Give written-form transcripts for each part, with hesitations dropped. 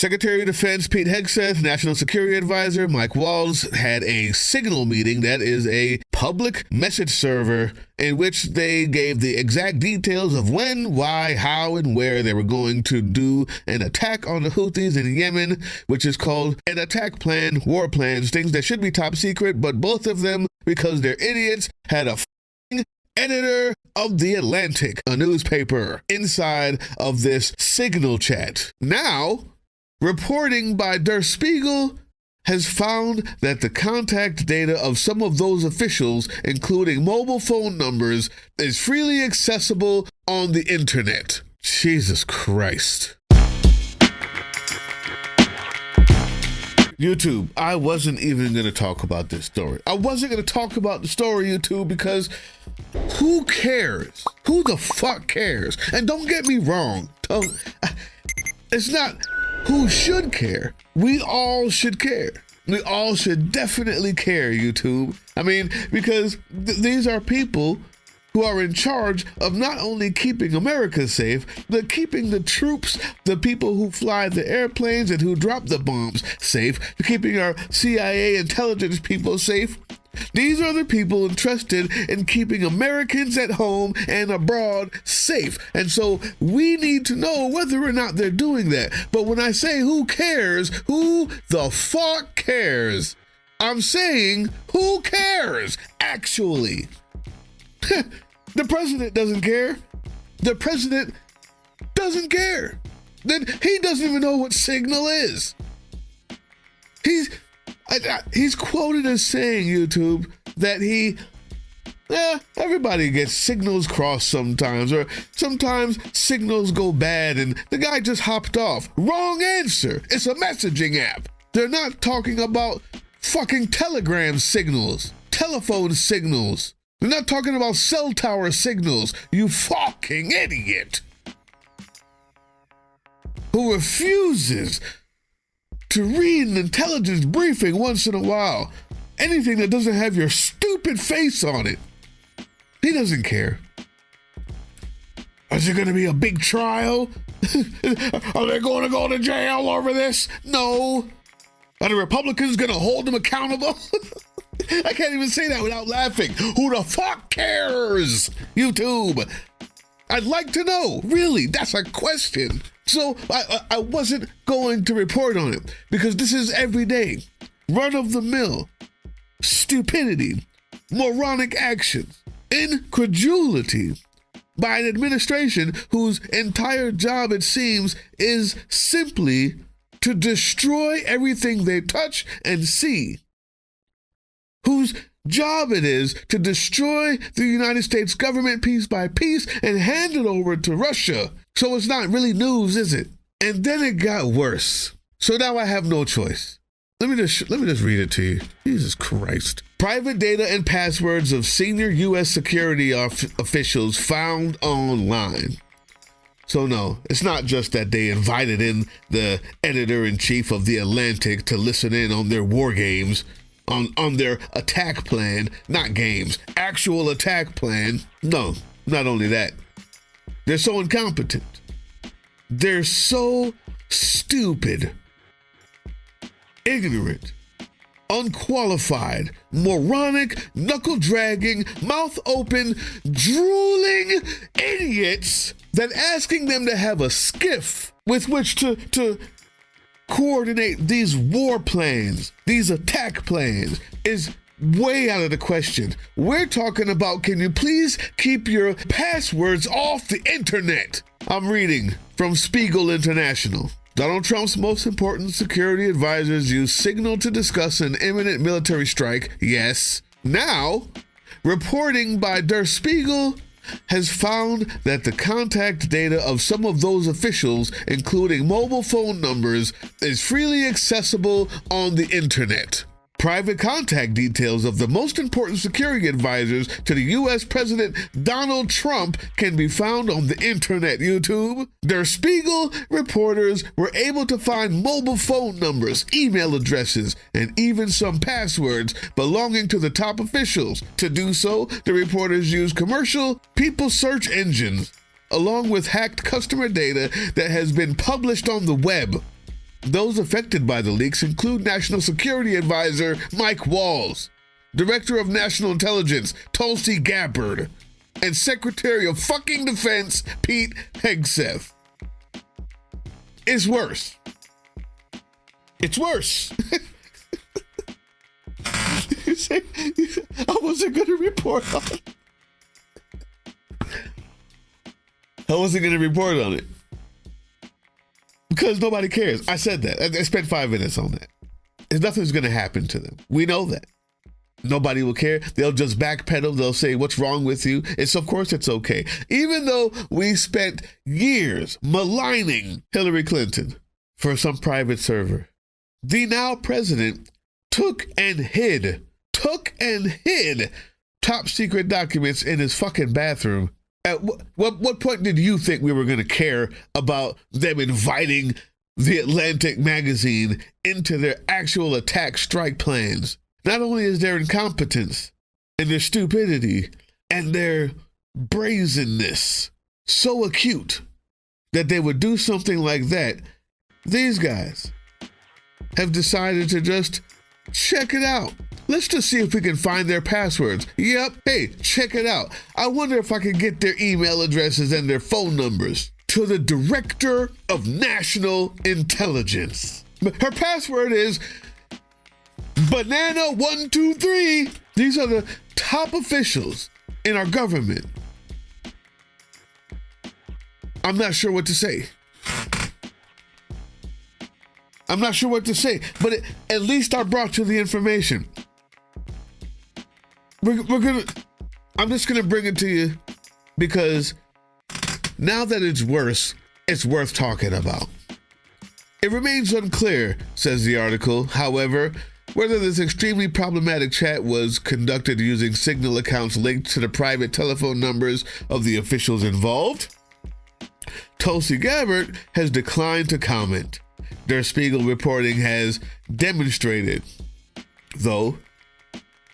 Secretary of Defense Pete Hegseth, National Security Advisor Mike Waltz had a Signal meeting, that is a public message server, in which they gave the exact details of when, why, how, and where they were going to do an attack on the Houthis in Yemen, which is called an attack plan, war plans, things that should be top secret, but both of them, because they're idiots, had a editor of The Atlantic, a newspaper, inside of this Signal chat. Now, reporting by Der Spiegel has found that the contact data of some of those officials, including mobile phone numbers, is freely accessible on the internet. Jesus Christ. YouTube, I wasn't even going to talk about this story. I wasn't going to talk about the story, YouTube, because who cares? Who the fuck cares? And don't get me wrong. It's not who should care. We all should care. We all should definitely care, YouTube. I mean, because these are people who are in charge of not only keeping America safe, but keeping the troops, the people who fly the airplanes and who drop the bombs safe, keeping our CIA intelligence people safe. These are the people entrusted in keeping Americans at home and abroad safe. And so we need to know whether or not they're doing that. But when I say who cares, who the fuck cares? I'm saying who cares, actually. The president doesn't care. The president doesn't care. Then he doesn't even know what Signal is. He's quoted as saying, YouTube, that everybody gets signals crossed sometimes, or sometimes signals go bad and the guy just hopped off. Wrong answer. It's a messaging app. They're not talking about fucking telegram signals, telephone signals. They're not talking about cell tower signals, you fucking idiot. Who refuses to read an intelligence briefing once in a while. Anything that doesn't have your stupid face on it. He doesn't care. Is there going to be a big trial? Are they going to go to jail over this? No. Are the Republicans going to hold them accountable? I can't even say that without laughing. Who the fuck cares? YouTube. I'd like to know. Really, that's a question. So I wasn't going to report on it because this is everyday, run-of-the-mill, stupidity, moronic actions, incredulity by an administration whose entire job, it seems, is simply to destroy everything they touch and see. Whose job it is to destroy the United States government piece by piece and hand it over to Russia. So it's not really news, is it? And then it got worse. So now I have no choice. Let me just read it to you. Jesus Christ. Private data and passwords of senior U.S. security officials found online. So no, it's not just that they invited in the editor-in-chief of The Atlantic to listen in on their war games, on their attack plan, not games, actual attack plan. No, not only that. They're so incompetent. They're so stupid, ignorant, unqualified, moronic, knuckle-dragging, mouth-open, drooling idiots that asking them to have a skiff with which to coordinate these war plans, these attack plans, is way out of the question. We're talking about, can you please keep your passwords off the internet? I'm reading from Spiegel International. Donald Trump's most important security advisors use Signal to discuss an imminent military strike. Yes. Now, reporting by Der Spiegel has found that the contact data of some of those officials, including mobile phone numbers, is freely accessible on the internet. Private contact details of the most important security advisors to the U.S. President Donald Trump can be found on the internet, YouTube. Der Spiegel reporters were able to find mobile phone numbers, email addresses, and even some passwords belonging to the top officials. To do so, the reporters used commercial people search engines, along with hacked customer data that has been published on the web. Those affected by the leaks include National Security Advisor Mike Walls, Director of National Intelligence Tulsi Gabbard, and Secretary of fucking Defense Pete Hegseth. It's worse. It's worse. You say, I wasn't going to report on it. I wasn't going to report on it. Because nobody cares. I said that. I spent 5 minutes on that. Nothing's going to happen to them. We know that. Nobody will care. They'll just backpedal. They'll say, what's wrong with you? Of course it's okay. Even though we spent years maligning Hillary Clinton for some private server, the now president took and hid top secret documents in his fucking bathroom. At what point did you think we were going to care about them inviting the Atlantic magazine into their actual attack strike plans? Not only is their incompetence and their stupidity and their brazenness so acute that they would do something like that, these guys have decided to just check it out. Let's just see if we can find their passwords. Yep, hey, check it out. I wonder if I can get their email addresses and their phone numbers to the Director of National Intelligence. Her password is Banana123. These are the top officials in our government. I'm not sure what to say. But at least I brought you the information. I'm just gonna bring it to you because now that it's worse, it's worth talking about. It remains unclear, says the article, however, whether this extremely problematic chat was conducted using Signal accounts linked to the private telephone numbers of the officials involved. Tulsi Gabbard has declined to comment. Der Spiegel reporting has demonstrated, though,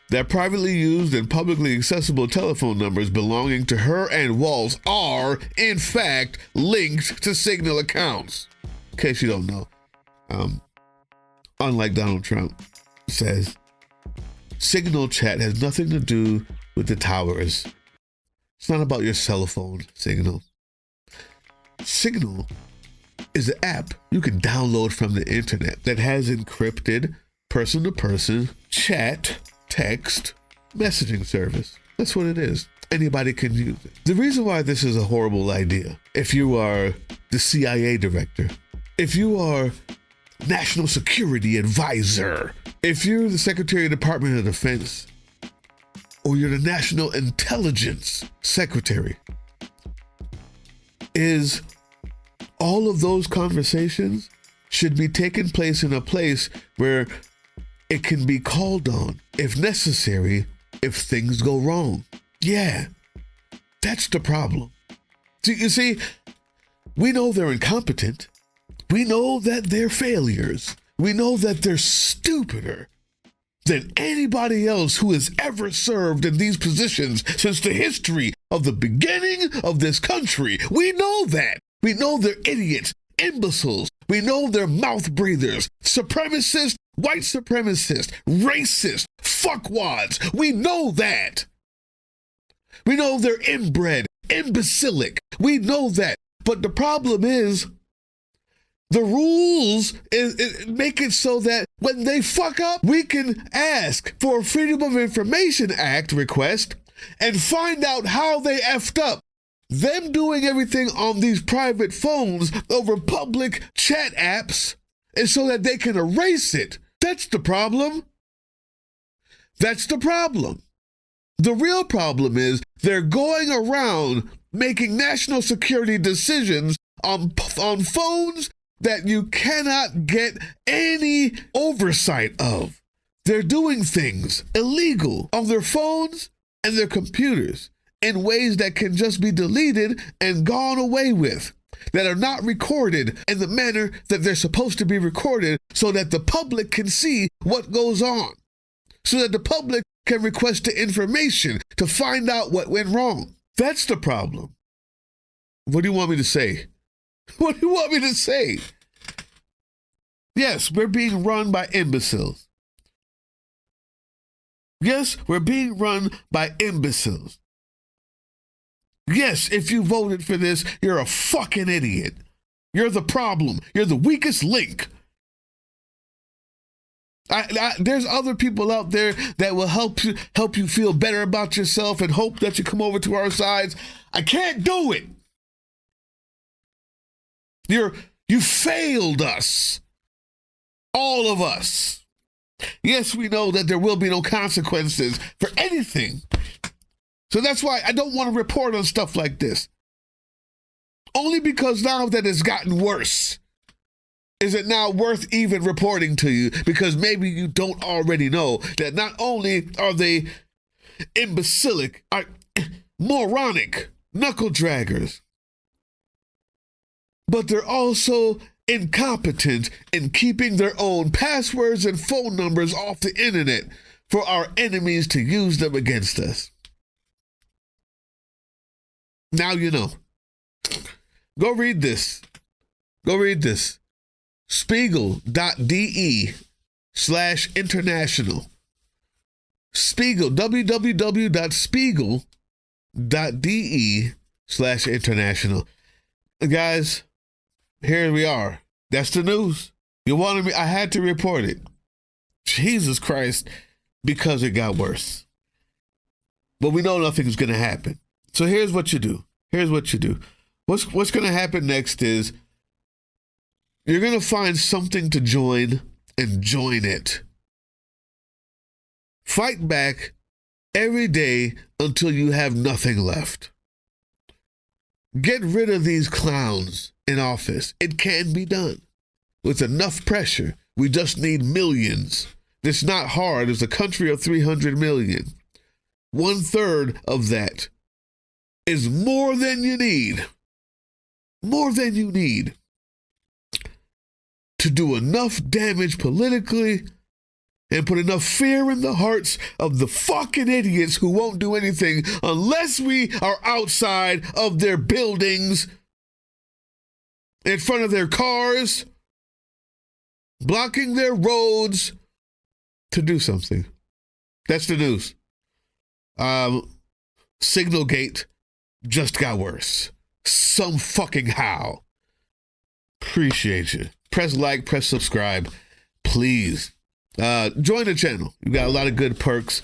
that privately used and publicly accessible telephone numbers belonging to her and Walls are, in fact, linked to Signal accounts. In case you don't know, unlike Donald Trump says, Signal chat has nothing to do with the towers. It's not about your cell phone, Signal. Signal is an app you can download from the internet that has encrypted person-to-person chat, text, messaging service. That's what it is. Anybody can use it. The reason why this is a horrible idea, if you are the CIA director, if you are National Security Advisor, if you're the Secretary of the Department of Defense, or you're the National Intelligence Secretary, is all of those conversations should be taking place in a place where it can be called on, if necessary, if things go wrong. Yeah, that's the problem. You see, we know they're incompetent. We know that they're failures. We know that they're stupider than anybody else who has ever served in these positions since the history of the beginning of this country. We know that. We know they're idiots, imbeciles. We know they're mouth breathers, supremacists, white supremacists, racist, fuckwads. We know that. We know they're inbred, imbecilic. We know that. But the problem is, the rules make it so that when they fuck up, we can ask for a Freedom of Information Act request and find out how they effed up. Them doing everything on these private phones over public chat apps is so that they can erase it. That's the problem. That's the problem. The real problem is they're going around making national security decisions on phones that you cannot get any oversight of. They're doing things illegal on their phones and their computers in ways that can just be deleted and gone away with, that are not recorded in the manner that they're supposed to be recorded so that the public can see what goes on, so that the public can request the information to find out what went wrong. That's the problem. What do you want me to say? What do you want me to say? Yes, we're being run by imbeciles. Yes, we're being run by imbeciles. Yes, if you voted for this, you're a fucking idiot. You're the problem. You're the weakest link. There's other people out there that will help you feel better about yourself and hope that you come over to our sides. I can't do it. You failed us. All of us. Yes, we know that there will be no consequences for anything. So that's why I don't want to report on stuff like this. Only because now that it's gotten worse, is it now worth even reporting to you? Because maybe you don't already know that not only are they imbecilic, are moronic knuckle draggers, but they're also incompetent in keeping their own passwords and phone numbers off the internet for our enemies to use them against us. Now you know. Go read this. Go read this. Spiegel.de/international. Spiegel, www.spiegel.de/international. Guys, here we are. That's the news. You wanted me, I had to report it. Jesus Christ, because it got worse. But we know nothing's going to happen. So here's what you do. Here's what you do. What's going to happen next is you're going to find something to join and join it. Fight back every day until you have nothing left. Get rid of these clowns in office. It can be done. With enough pressure, we just need millions. It's not hard. It's a country of 300 million. 1/3 of that is more than you need. More than you need to do enough damage politically and put enough fear in the hearts of the fucking idiots who won't do anything unless we are outside of their buildings, in front of their cars, blocking their roads to do something. That's the news. Signalgate just got worse. Some fucking how. Appreciate you. Press like, press subscribe, please. Join the channel. You got a lot of good perks,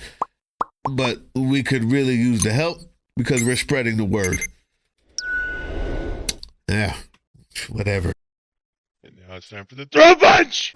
but we could really use the help because we're spreading the word. Yeah, whatever. And now it's time for the throw punch!